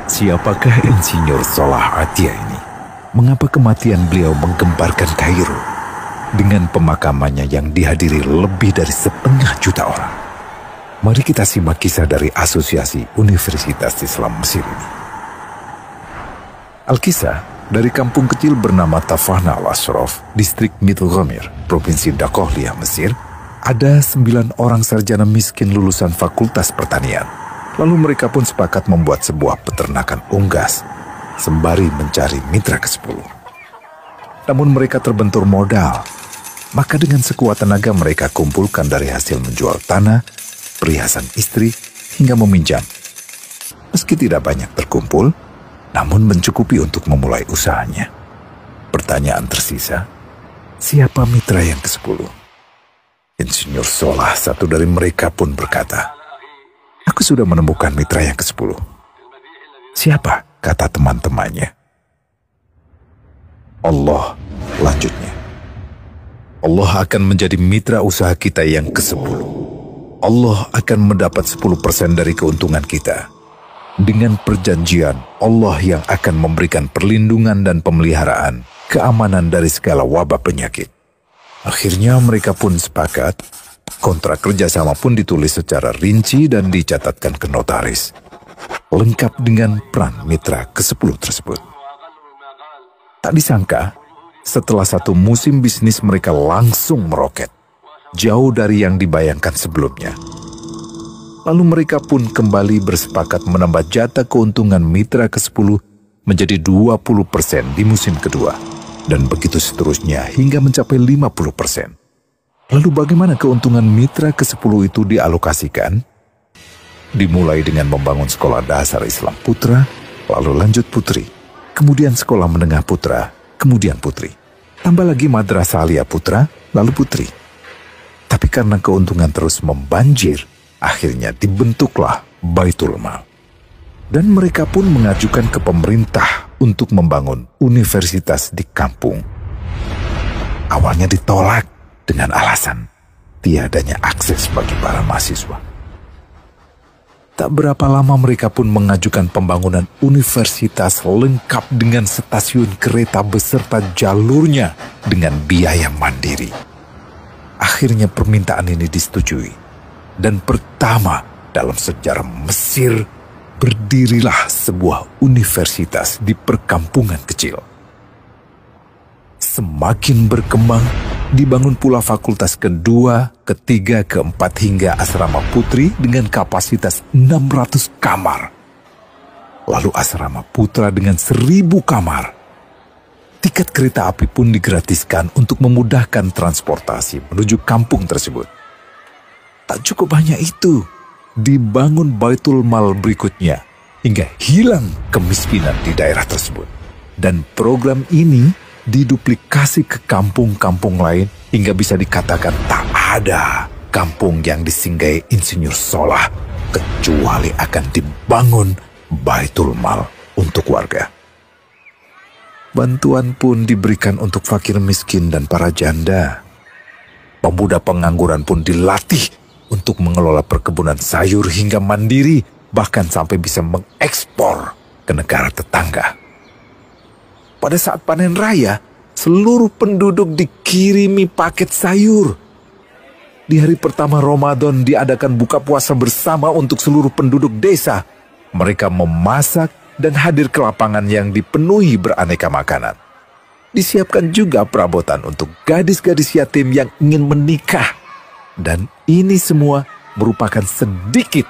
Siapakah Insinyur Solah Atia ini? Mengapa kematian beliau menggemparkan Kairo dengan pemakamannya yang dihadiri lebih dari 500.000 orang? Mari kita simak kisah dari Asosiasi Universitas Islam Mesir ini. Al-Kisah dari kampung kecil bernama Tafahna al-Ashraf, distrik Mittelgomir, Provinsi Dakohlia, Mesir, ada 9 orang sarjana miskin lulusan Fakultas Pertanian. Lalu mereka pun sepakat membuat sebuah peternakan unggas, sembari mencari mitra ke-10. Namun mereka terbentur modal, maka dengan sekuat tenaga mereka kumpulkan dari hasil menjual tanah, perhiasan istri, hingga meminjam. Meski tidak banyak terkumpul, namun mencukupi untuk memulai usahanya. Pertanyaan tersisa, siapa mitra yang ke-10? Insinyur Solah, satu dari mereka, pun berkata, "Aku sudah menemukan mitra yang ke-10. Siapa?" kata teman-temannya. "Allah," lanjutnya. "Allah akan menjadi mitra usaha kita yang ke-10. Allah akan mendapat 10% dari keuntungan kita. Dengan perjanjian, Allah yang akan memberikan perlindungan dan pemeliharaan, keamanan dari segala wabah penyakit." Akhirnya mereka pun sepakat. Kontrak kerjasama pun ditulis secara rinci dan dicatatkan ke notaris, lengkap dengan peran mitra ke-10 tersebut. Tak disangka, setelah 1 musim bisnis mereka langsung meroket, jauh dari yang dibayangkan sebelumnya. Lalu mereka pun kembali bersepakat menambah jatah keuntungan mitra ke-10 menjadi 20% di musim kedua, dan begitu seterusnya hingga mencapai 50%. Lalu bagaimana keuntungan mitra ke-10 itu dialokasikan? Dimulai dengan membangun sekolah dasar Islam putra, lalu lanjut putri, kemudian sekolah menengah putra, kemudian putri. Tambah lagi madrasah aliyah putra, lalu putri. Tapi karena keuntungan terus membanjir, akhirnya dibentuklah Baitul Mal. Dan mereka pun mengajukan ke pemerintah untuk membangun universitas di kampung. Awalnya ditolak dengan alasan tiadanya akses bagi para mahasiswa. Tak berapa lama mereka pun mengajukan pembangunan universitas lengkap dengan stasiun kereta beserta jalurnya dengan biaya mandiri. Akhirnya permintaan ini disetujui, dan pertama dalam sejarah Mesir berdirilah sebuah universitas di perkampungan kecil. Semakin berkembang, dibangun pula fakultas kedua, ketiga, keempat hingga asrama putri dengan kapasitas 600 kamar. Lalu asrama putra dengan 1.000 kamar. Tiket kereta api pun digratiskan untuk memudahkan transportasi menuju kampung tersebut. Tak cukup hanya itu, dibangun Baitul Mal berikutnya hingga hilang kemiskinan di daerah tersebut. Dan program ini diduplikasi ke kampung-kampung lain hingga bisa dikatakan tak ada kampung yang disinggahi Insinyur Solah kecuali akan dibangun Baitul Mal untuk warga. Bantuan pun diberikan untuk fakir miskin dan para janda. Pemuda pengangguran pun dilatih untuk mengelola perkebunan sayur hingga mandiri, bahkan sampai bisa mengekspor ke negara tetangga. Pada saat panen raya, seluruh penduduk dikirimi paket sayur. Di hari pertama Ramadan diadakan buka puasa bersama untuk seluruh penduduk desa. Mereka memasak dan hadir ke lapangan yang dipenuhi beraneka makanan. Disiapkan juga perabotan untuk gadis-gadis yatim yang ingin menikah. Dan ini semua merupakan sedikit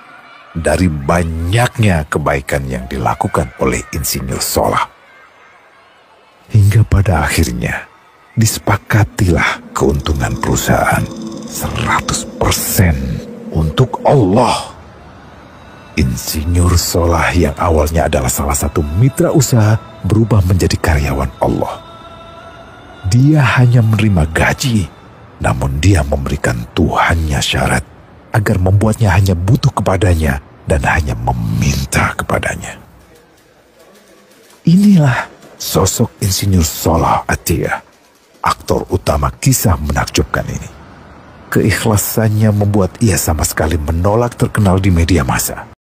dari banyaknya kebaikan yang dilakukan oleh Insinyur Solah. Hingga pada akhirnya disepakatilah keuntungan perusahaan 100% untuk Allah. Insinyur Solah yang awalnya adalah salah satu mitra usaha berubah menjadi karyawan Allah. Dia hanya menerima gaji, namun dia memberikan Tuhannya syarat agar membuatnya hanya butuh kepadanya dan hanya meminta kepadanya. Inilah sosok Insinyur Solah Atia, aktor utama kisah menakjubkan ini. Keikhlasannya membuat ia sama sekali menolak terkenal di media massa.